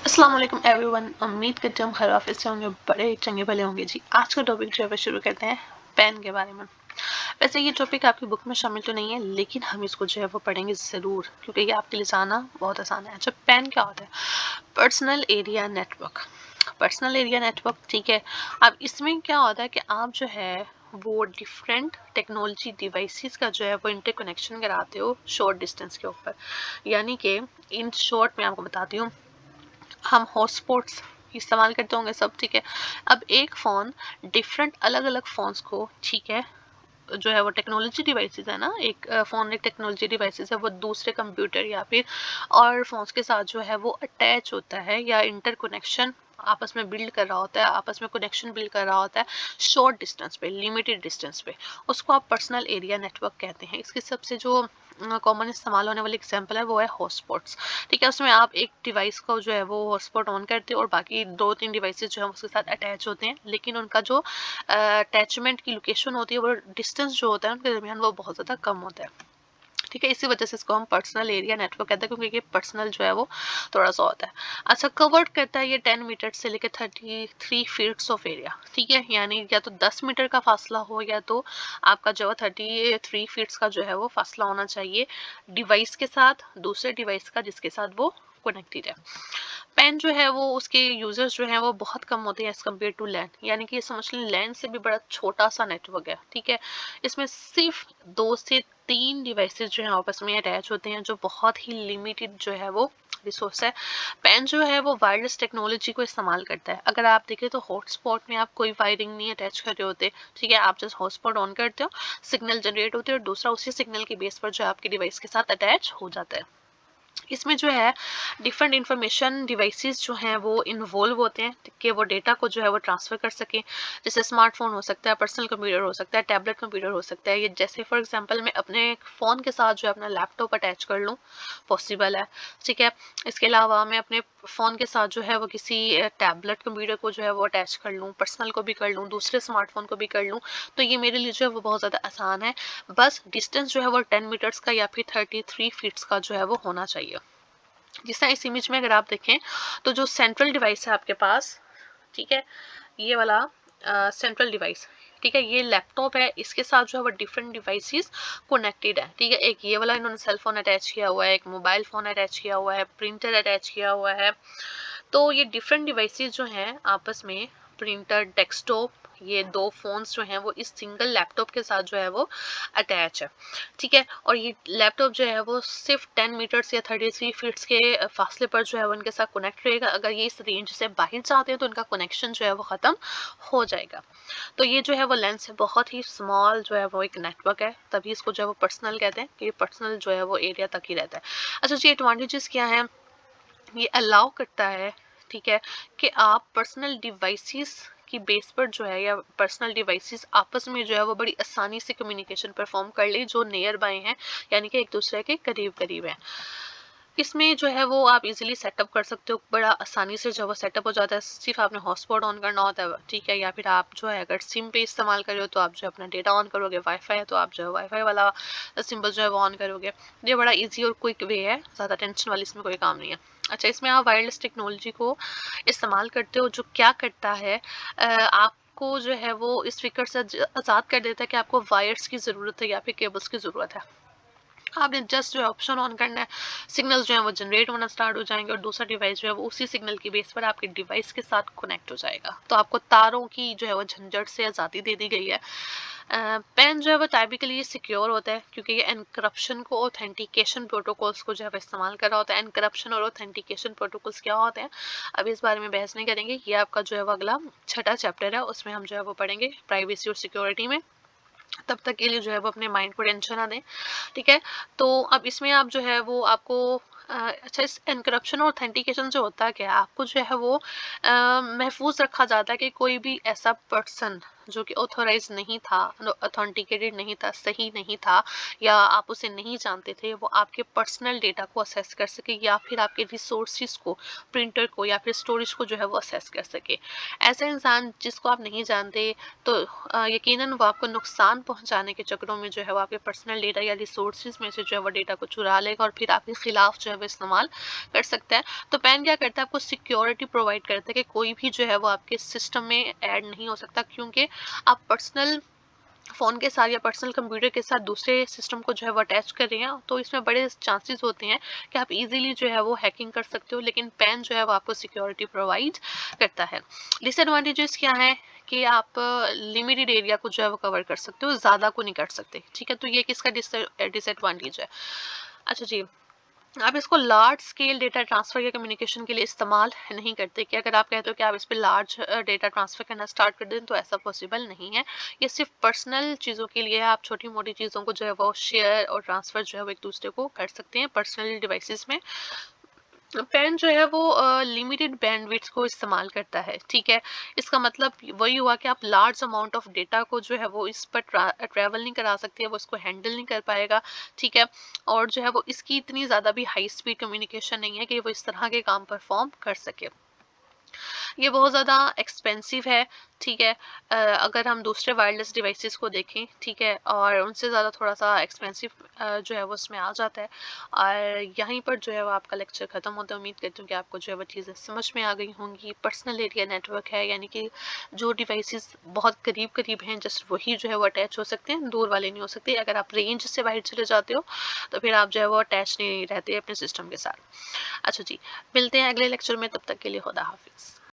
अस्सलाम वालेकुम एवरीवन। उम्मीद करती हूँ हम खैर ऑफिस से होंगे, बड़े चंगे भले होंगे जी। आज का टॉपिक जो है वो शुरू करते हैं पेन के बारे में। वैसे ये टॉपिक आपकी बुक में शामिल तो नहीं है, लेकिन हम इसको जो है वो पढ़ेंगे ज़रूर, क्योंकि ये आपके लिए जाना बहुत आसान है। अच्छा, पेन क्या होता है? Personal area network. Personal area network, ठीक है। अब इसमें क्या होता है कि आप जो है वो डिफरेंट टेक्नोलॉजी डिवाइसेस का जो है वो इंटरकनेक्शन कराते हो शॉर्ट डिस्टेंस के ऊपर। यानी कि इन शॉर्ट में आपको बताती हूँ, हम हॉटस्पॉट्स इस्तेमाल करते होंगे सब, ठीक है। अब एक फ़ोन डिफरेंट अलग अलग फ़ोन्स को, ठीक है, जो है वो टेक्नोलॉजी डिवाइसेस है ना, एक फ़ोन एक टेक्नोलॉजी डिवाइसेस है, वो दूसरे कंप्यूटर या फिर और फ़ोन्स के साथ जो है वो अटैच होता है या इंटरकनेक्शन आपस में बिल्ड कर रहा होता है, आपस में कनेक्शन बिल्ड कर रहा होता है शॉर्ट डिस्टेंस पे, लिमिटेड डिस्टेंस पे। उसको आप पर्सनल एरिया नेटवर्क कहते हैं। इसके सबसे जो कॉमन इस्तेमाल होने वाली एग्जांपल है वो है हॉटस्पॉट्स, ठीक है। उसमें आप एक डिवाइस को जो है वो हॉटस्पॉट ऑन करते हो और बाकी दो तीन डिवाइसेस जो है उसके साथ अटैच होते हैं, लेकिन उनका जो अटैचमेंट की लोकेशन होती है, वो डिस्टेंस जो होता है उनके दरमियान, वो बहुत ज़्यादा कम होता है, ठीक है। इसी वजह से इसको हम पर्सनल एरिया नेटवर्क कहते हैं, क्योंकि ये पर्सनल जो है वो थोड़ा सा होता है। अच्छा, कवर्ड करता है ये 10 मीटर से लेकर 33 फीट्स ऑफ एरिया, ठीक है। यानी या तो 10 मीटर का फासला हो, या तो आपका जो है 33 फीट्स का जो है वो फासला होना चाहिए डिवाइस के साथ, दूसरे डिवाइस का जिसके साथ वो कनेक्टेड है। पेन जो है वो उसके यूजर्स जो है वो बहुत कम होते हैं एज कम्पेयर टू लैन। यानी कि समझ लें लैन से भी बड़ा छोटा सा नेटवर्क है, ठीक है। इसमें सिर्फ 2 से 3 डिवाइसेस जो है आपस में अटैच होते हैं, जो बहुत ही लिमिटेड जो है वो रिसोर्स है। पेन जो है वो वायरलेस टेक्नोलॉजी को इस्तेमाल करता है। अगर आप देखें तो हॉटस्पॉट में आप कोई वायरिंग नहीं अटैच कर रहे होते, ठीक है। आप जस्ट हॉटस्पॉट ऑन करते हो, सिग्नल जनरेट होते हैं और दूसरा उसी सिग्नल के बेस पर जो है आपके डिवाइस के साथ अटैच हो जाता है। इसमें जो है डिफरेंट इंफॉर्मेशन डिवाइसेस जो हैं वो इन्वॉल्व होते हैं कि वो डेटा को जो है वो ट्रांसफ़र कर सकें। जैसे स्मार्टफोन हो सकता है, पर्सनल कंप्यूटर हो सकता है, टैबलेट कंप्यूटर हो सकता है। ये जैसे फॉर एग्जांपल मैं अपने फ़ोन के साथ जो है अपना लैपटॉप अटैच कर लूँ, पॉसिबल है, ठीक है। इसके अलावा मैं अपने फ़ोन के साथ जो है वो किसी टैबलेट कंप्यूटर को जो है वो अटैच कर लूँ, पर्सनल को भी कर लूँ, दूसरे स्मार्टफोन को भी कर लूँ। तो ये मेरे लिए जो है वो बहुत ज़्यादा आसान है। बस डिस्टेंस जो है वो 10 मीटर्स का या फिर 33 फीट्स का जो है वो होना चाहिए। जिस तरह इस इमेज में अगर आप देखें, तो जो सेंट्रल डिवाइस है आपके पास, ठीक है, ये वाला सेंट्रल डिवाइस, ठीक है, ये लैपटॉप है, इसके साथ जो है वो डिफरेंट डिवाइसेस कनेक्टेड है, ठीक है। एक ये वाला इन्होंने सेल फोन अटैच किया हुआ है, एक मोबाइल फोन अटैच किया हुआ है, प्रिंटर अटैच किया हुआ है। तो ये डिफरेंट डिवाइसेस जो हैं आपस में, प्रिंटर, डेस्कटॉप, ये दो फोन्स जो हैं वो इस सिंगल लैपटॉप के साथ जो है वो अटैच है, ठीक है। और ये लैपटॉप जो है वो सिर्फ 10 मीटर्स या 33 फीट्स के फासले पर जो है वो इनके साथ कनेक्ट रहेगा। अगर ये इस रेंज से बाहर जाते हैं तो इनका कनेक्शन जो है वो ख़त्म हो जाएगा। तो ये जो है वो लेंस है, बहुत ही स्मॉल जो है वो एक नेटवर्क है, तभी इसको जो है वो पर्सनल कहते हैं, कि ये पर्सनल जो है वो एरिया तक ही रहता है। अच्छा जी, एडवांटेजेस क्या हैं? ये अलाउ करता है, ठीक है, कि आप पर्सनल डिवाइसेस की बेस पर जो है, या पर्सनल डिवाइसेस आपस में जो है वो बड़ी आसानी से कम्युनिकेशन परफॉर्म कर ले, जो नियर बाय हैं, यानी कि एक दूसरे के करीब करीब हैं। इसमें जो है वो आप इजीली सेटअप कर सकते हो, बड़ा आसानी से जो है वो सेटअप हो जाता है। सिर्फ आपने हॉटस्पॉट ऑन करना होता है, ठीक है, या फिर आप जो है अगर सिम पे इस्तेमाल कर रहे हो तो आप जो है अपना डेटा ऑन करोगे, वाईफाई है तो आप जो है वाईफाई वाला सिंबल जो है वो ऑन करोगे। ये बड़ा इजी और क्विक वे है, ज़्यादा टेंशन वाली इसमें कोई काम नहीं है। अच्छा, इसमें आप वायरलेस टेक्नोलॉजी को इस्तेमाल करते हो, जो क्या करता है, आपको जो है वो इस फिक्र से आज़ाद कर देता है कि आपको वायर्स की ज़रूरत है या फिर केबल्स की ज़रूरत है। आपने जस्ट जो है ऑप्शन ऑन करना है, सिग्नल जो है वो जनरेट होना स्टार्ट हो जाएंगे और दूसरा डिवाइस जो है वो उसी सिग्नल की बेस पर आपके डिवाइस के साथ कनेक्ट हो जाएगा। तो आपको तारों की जो है वो झंझट से आज़ादी दे दी गई है। पेन जो है वो टाइपिकली सिक्योर होता है, क्योंकि ये एनक्रप्शन को, ऑथेंटिकेशन प्रोटोकॉल्स को जो है वो इस्तेमाल कर रहा होता है। एनक्रप्शन और ऑथेंटिकेशन प्रोटोकॉल्स क्या होते हैं, अभी इस बारे में बहस नहीं करेंगे। ये आपका जो है वो अगला छठा चैप्टर है, उसमें हम जो है वो पढ़ेंगे प्राइवेसी और सिक्योरिटी में। तब तक के लिए जो है वो अपने माइंड को टेंशन ना दें, ठीक है। तो अब इसमें आप जो है वो आपको अच्छा, इस एनक्रप्शन और ऑथेंटिकेशन जो होता है क्या, आपको जो है वो महफूज रखा जाता है कि कोई भी ऐसा पर्सन जो कि ऑथोराइज नहीं था, ऑथेंटिकेटेड नहीं था, सही नहीं था, या आप उसे नहीं जानते थे, वो आपके पर्सनल डेटा को असेस कर सके या फिर आपके रिसोर्सिस को, प्रिंटर को या फिर स्टोरेज को जो है वो असेस कर सके। ऐसा इंसान जिसको आप नहीं जानते, तो यकीनन वो आपको नुकसान पहुंचाने के चक्करों में जो है वो आपके पर्सनल डेटा या रिसोर्सेज में से जो है वो डेटा को चुरा लेगा और फिर आपके खिलाफ जो है वो इस्तेमाल कर सकता है। तो पैन क्या करता है, आपको सिक्योरिटी प्रोवाइड करता है कि कोई भी जो है वो आपके सिस्टम में ऐड नहीं हो सकता, क्योंकि आप पर्सनल फ़ोन के साथ या पर्सनल कंप्यूटर के साथ दूसरे सिस्टम को जो है वो अटैच कर रहे हैं, तो इसमें बड़े चांसेस होते हैं कि आप इजीली जो है वो हैकिंग कर सकते हो, लेकिन पैन जो है वो आपको सिक्योरिटी प्रोवाइड करता है। डिसएडवांटेजेस क्या है कि आप लिमिटेड एरिया को जो है वो कवर कर सकते हो, ज़्यादा को नहीं कर सकते, ठीक है। तो ये किसका डिसएडवांटेज है। अच्छा जी, आप इसको लार्ज स्केल डेटा ट्रांसफर या कम्युनिकेशन के लिए इस्तेमाल नहीं करते, कि अगर आप कहते हो कि आप इस पे लार्ज डेटा ट्रांसफर करना स्टार्ट कर दें, तो ऐसा पॉसिबल नहीं है। ये सिर्फ पर्सनल चीज़ों के लिए है, आप छोटी मोटी चीज़ों को जो है वो शेयर और ट्रांसफ़र जो है वो एक दूसरे को कर सकते हैं पर्सनल डिवाइसेस में। पेन जो है वो लिमिटेड बैंडविड्थ को इस्तेमाल करता है, ठीक है। इसका मतलब वही हुआ कि आप लार्ज अमाउंट ऑफ डेटा को जो है वो इस पर ट्रैवल नहीं करा सकते, वो इसको हैंडल नहीं कर पाएगा, ठीक है। और जो है वो इसकी इतनी ज़्यादा भी हाई स्पीड कम्युनिकेशन नहीं है कि वो इस तरह के काम परफॉर्म कर सके। ये बहुत ज़्यादा एक्सपेंसिव है, ठीक है। अगर हम दूसरे वायरलेस डिवाइसेस को देखें, ठीक है, और उनसे ज़्यादा थोड़ा सा एक्सपेंसिव जो है वो उसमें आ जाता है। और यहीं पर जो है वो आपका लेक्चर ख़त्म होता है। उम्मीद करती हूँ कि आपको जो है वो चीज़ें समझ में आ गई होंगी। पर्सनल एरिया नेटवर्क है, यानी कि जो डिवाइसेस बहुत करीब करीब हैं, जस्ट वही जो है वो अटैच हो सकते हैं, दूर वाले नहीं हो सकते। अगर आप रेंज से बाहर चले जाते हो, तो फिर आप जो है वो अटैच नहीं रहते अपने सिस्टम के साथ। अच्छा जी, मिलते हैं अगले लेक्चर में, तब तक के लिए खुदा हाफिज़।